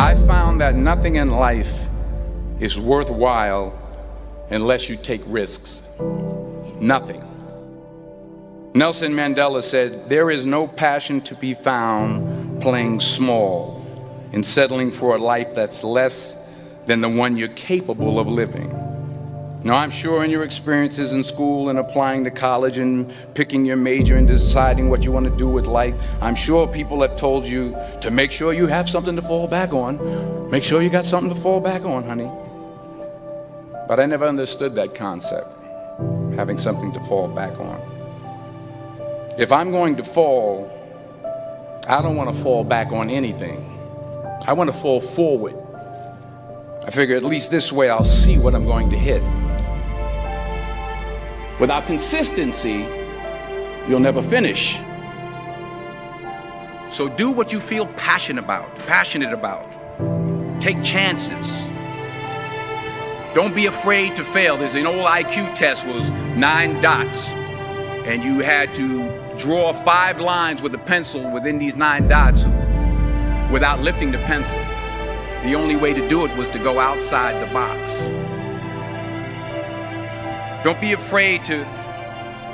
I found that nothing in life is worthwhile unless you take risks. Nothing. Nelson Mandela said, "There is no passion to be found playing small and settling for a life that's less than the one you're capable of living." Now, I'm sure in your experiences in school and applying to college and picking your major and deciding what you want to do with life, I'm sure people have told you to make sure you have something to fall back on. Make sure you got something to fall back on, honey. But I never understood that concept, having something to fall back on. If I'm going to fall, I don't want to fall back on anything. I want to fall forward. I figure at least this way I'll see what I'm going to hit. Without consistency, you'll never finish. So do what you feel passionate about. Take chances. Don't be afraid to fail. There's an old IQ test, was 9 dots, and you had to draw 5 lines with a pencil within these 9 dots without lifting the pencil. The only way to do it was to go outside the box. Don't be afraid to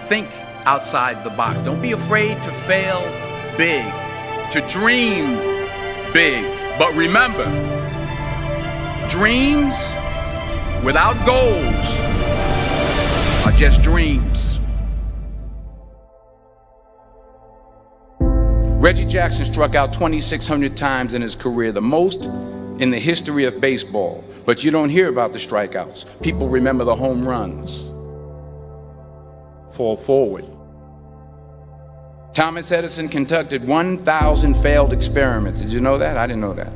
think outside the box. Don't be afraid to fail big, to dream big. But remember, dreams without goals are just dreams. Reggie Jackson struck out 2,600 times in his career, the most in the history of baseball. But you don't hear about the strikeouts. People remember the home runs. Fall forward. Thomas Edison conducted 1,000 failed experiments. Did you know that? I didn't know that.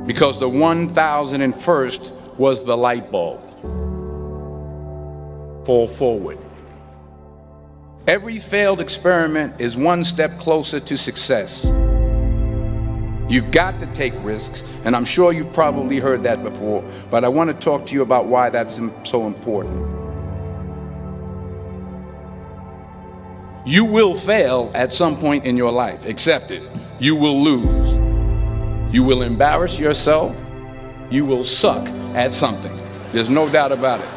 Because the 1,001st was the light bulb. Fall forward. Every failed experiment is one step closer to success. You've got to take risks, and I'm sure you've probably heard that before, but I want to talk to you about why that's so important. You will fail at some point in your life. Accept it. You will lose. You will embarrass yourself. You will suck at something. There's no doubt about it.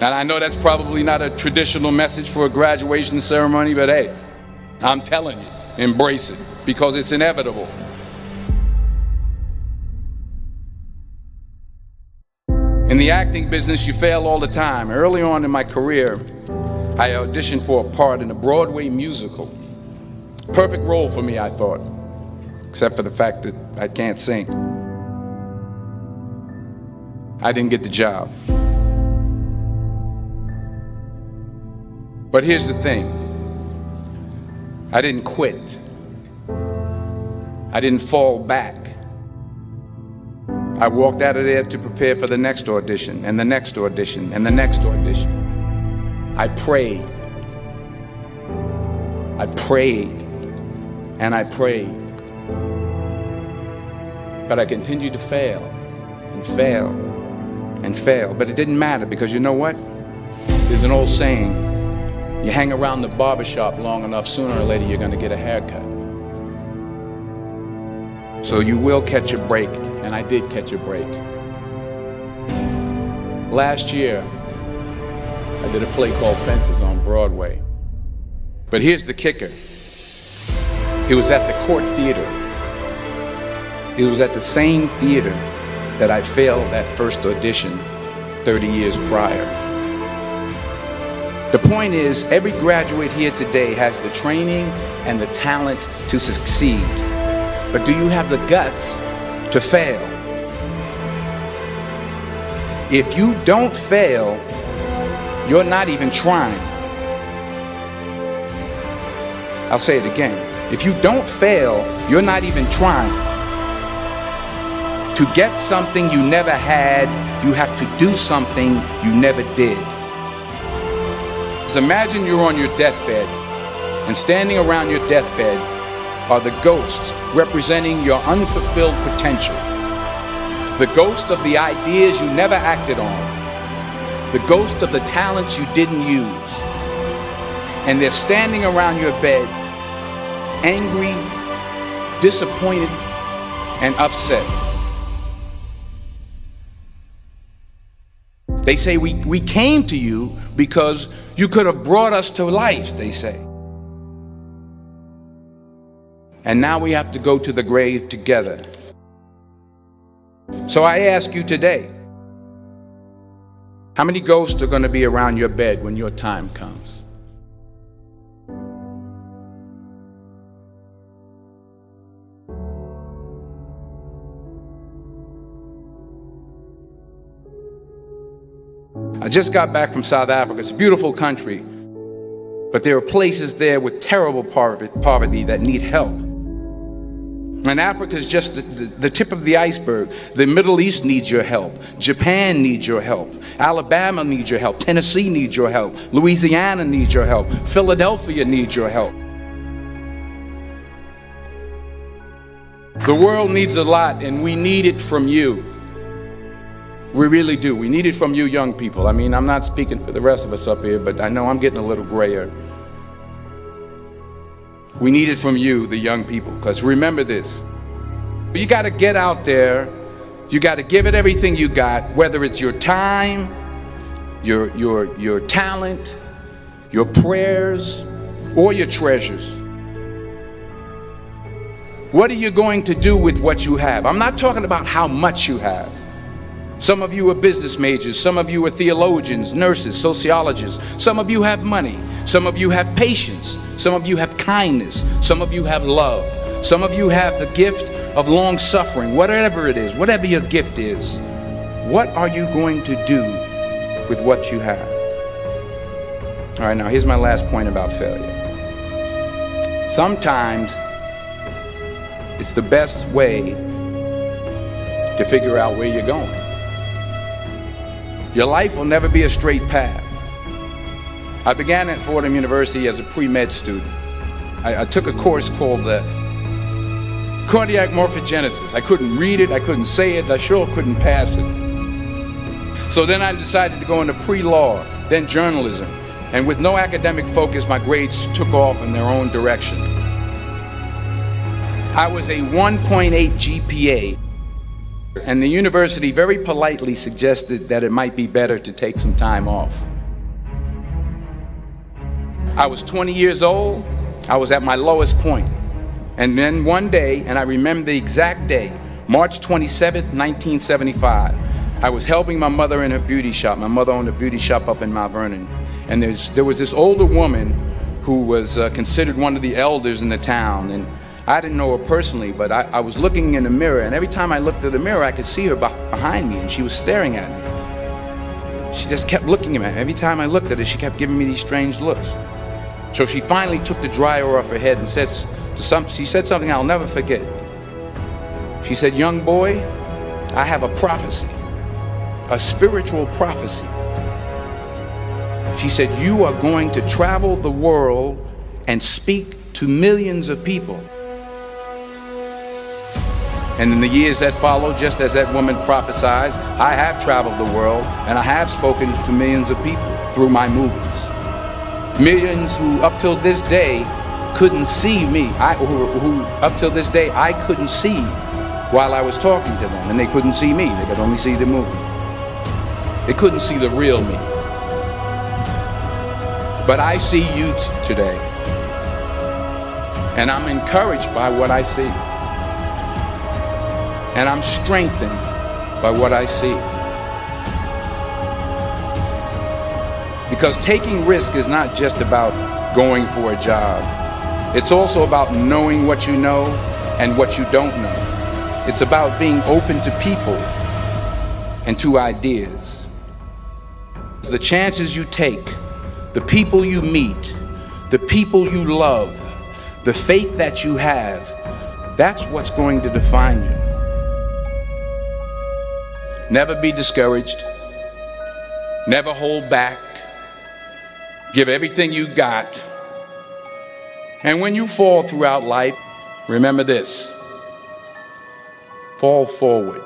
And I know that's probably not a traditional message for a graduation ceremony, but hey, I'm telling you, embrace it, because it's inevitable. In the acting business, you fail all the time. Early on in my career, I auditioned for a part in a Broadway musical. Perfect role for me, I thought, except for the fact that I can't sing. I didn't get the job. But here's the thing. I didn't quit. I didn't fall back. I walked out of there to prepare for the next audition, and the next audition, and the next audition. I prayed. I prayed. And I prayed. But I continued to fail and fail and fail. But it didn't matter, because you know what? There's an old saying, you hang around the barbershop long enough, sooner or later you're going to get a haircut. So you will catch a break, and I did catch a break. Last year, I did a play called Fences on Broadway. But here's the kicker. It was at the Court Theater. It was at the same theater that I failed that first audition 30 years prior. The point is, every graduate here today has the training and the talent to succeed. But do you have the guts to fail? If you don't fail, you're not even trying. I'll say it again. If you don't fail, you're not even trying. To get something you never had, you have to do something you never did. Imagine you're on your deathbed, and standing around your deathbed are the ghosts representing your unfulfilled potential. The ghost of the ideas you never acted on. The ghost of the talents you didn't use. And they're standing around your bed, angry, disappointed, and upset. They say we came to you because you could have brought us to life, they say. And now we have to go to the grave together. So I ask you today, how many ghosts are going to be around your bed when your time comes? I just got back from South Africa. It's a beautiful country, but there are places there with terrible poverty that need help. And Africa is just the tip of the iceberg. The Middle East needs your help. Japan needs your help. Alabama needs your help. Tennessee needs your help. Louisiana needs your help. Philadelphia needs your help. The world needs a lot, and we need it from you. We really do. We need it from you young people. I mean, I'm not speaking for the rest of us up here, but I know I'm getting a little grayer. We need it from you, the young people, because remember this. You got to get out there. You got to give it everything you got, whether it's your time, your talent, your prayers, or your treasures. What are you going to do with what you have? I'm not talking about how much you have. Some of you are business majors. Some of you are theologians, nurses, sociologists. Some of you have money. Some of you have patience. Some of you have kindness. Some of you have love. Some of you have the gift of long suffering. Whatever it is, whatever your gift is, what are you going to do with what you have? All right, now here's my last point about failure. Sometimes it's the best way to figure out where you're going. Your life will never be a straight path. I began at Fordham University as a pre-med student. I took a course called cardiac morphogenesis. I couldn't read it, I couldn't say it, I sure couldn't pass it. So then I decided to go into pre-law, then journalism. And with no academic focus, my grades took off in their own direction. I was a 1.8 GPA. And the university very politely suggested that it might be better to take some time off. I was 20 years old. I was at my lowest point. And then one day, and I remember the exact day, March 27th, 1975, I was helping my mother in her beauty shop. My mother owned a beauty shop up in Mount Vernon. And there was this older woman who was considered one of the elders in the town. And I didn't know her personally, but I was looking in the mirror, and every time I looked at the mirror, I could see her behind me, and she was staring at me. She just kept looking at me. Every time I looked at her, she kept giving me these strange looks. So she finally took the dryer off her head and she said something I'll never forget. She said, "Young boy, I have a prophecy, a spiritual prophecy." She said, "You are going to travel the world and speak to millions of people." And in the years that followed, just as that woman prophesied, I have traveled the world and I have spoken to millions of people through my movies. Millions who up till this day couldn't see me, who up till this day I couldn't see while I was talking to them, and they couldn't see me, they could only see the movie. They couldn't see the real me. But I see you today, and I'm encouraged by what I see. And I'm strengthened by what I see. Because taking risk is not just about going for a job. It's also about knowing what you know and what you don't know. It's about being open to people and to ideas. The chances you take, the people you meet, the people you love, the faith that you have, that's what's going to define you. Never be discouraged. Never hold back. Give everything you got. And when you fall throughout life, remember this: fall forward.